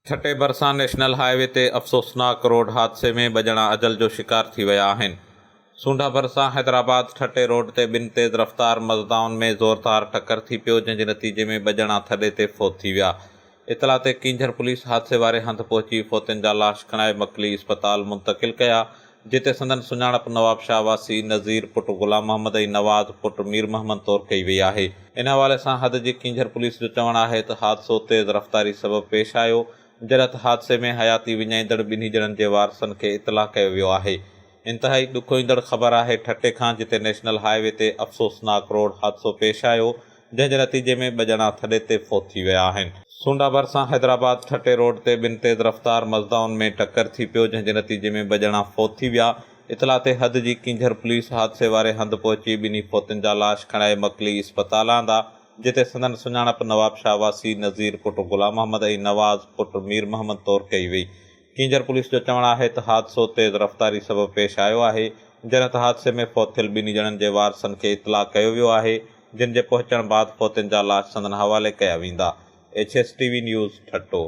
छठे बरसां national highway ते अफ़सोसनाक road हादसे में ॿ ॼणा अजल जो शिकार थी विया आहिनि। सूंडा भरिसां हैदराबाद ठटे रोड ते ॿिनि तेज़ रफ़्तार मज़दाउनि में ज़ोरदार टक्कर थी पियो, जंहिंजे नतीजे में ॿ ॼणा थॾे ते फ़ौत थी विया। इतला ते कींझर पुलिस हादसे वारे हंधि पहुची फ़ौतियुनि जा लाश खणाए मकली इस्पताल मुंतक़िल कया, जिते संदन सुञाणप नवाब शाह वासी नज़ीर पुट ग़ुलाम मोहम्मद ऐं नवाज़ पुट मीर मोहम्मद तौरु कई वई आहे। इन हवाले सां हद जी कींझर पुलिस जो चवणु आहे त हादसो तेज़ रफ़्तारी सबबि पेश आयो, जॾहिं हादसे में हयाती विञाईंदड़ ॿिन्ही ॼणनि जे वारसनि खे इतला कयो वियो आहे। इंतिहाई ॾुखोईंदड़ ख़बर आहे ठटे खां, जिते नेशनल हाईवे ते अफ़सोसनाक रोड हादसो पेश आयो, जंहिंजे नतीजे में ॿ ॼणा थॾे ते फ़ौत थी विया आहिनि। सूंडा भरिसां हैदराबाद ठटे रोड ते ॿिनि तेज़ रफ़्तार मज़दाउनि में टक्कर थी पियो, जंहिंजे नतीजे में ॿ ॼणा फ़ौत थी विया। इतला ते हद जी कींझर पुलिस हादसे वारे हंधि पहुची ॿिन्ही फ़ौतियुनि जा लाश खणाए मकली इस्पताल आंदा, जिते संदन सुञाणप नवाब शाह वासी नज़ीर पुट ग़ुलाम मोहम्मद ऐं नवाज़ पुट मीर मोहम्मद तौरु कई वई। कींझर पुलिस जो चवणु आहे त हादसो तेज़ रफ़्तारी सबबि पेश आयो आहे, जॾहिं त हादसे में फ़ौत थियल ॿिन्ही ॼणनि जे वारसनि खे इतला कयो वियो आहे, जिन जे पहुचण बैदि फ़ौतियुनि जा लाश संदन हवाले कया वेंदा। HSTV news ठट्टो।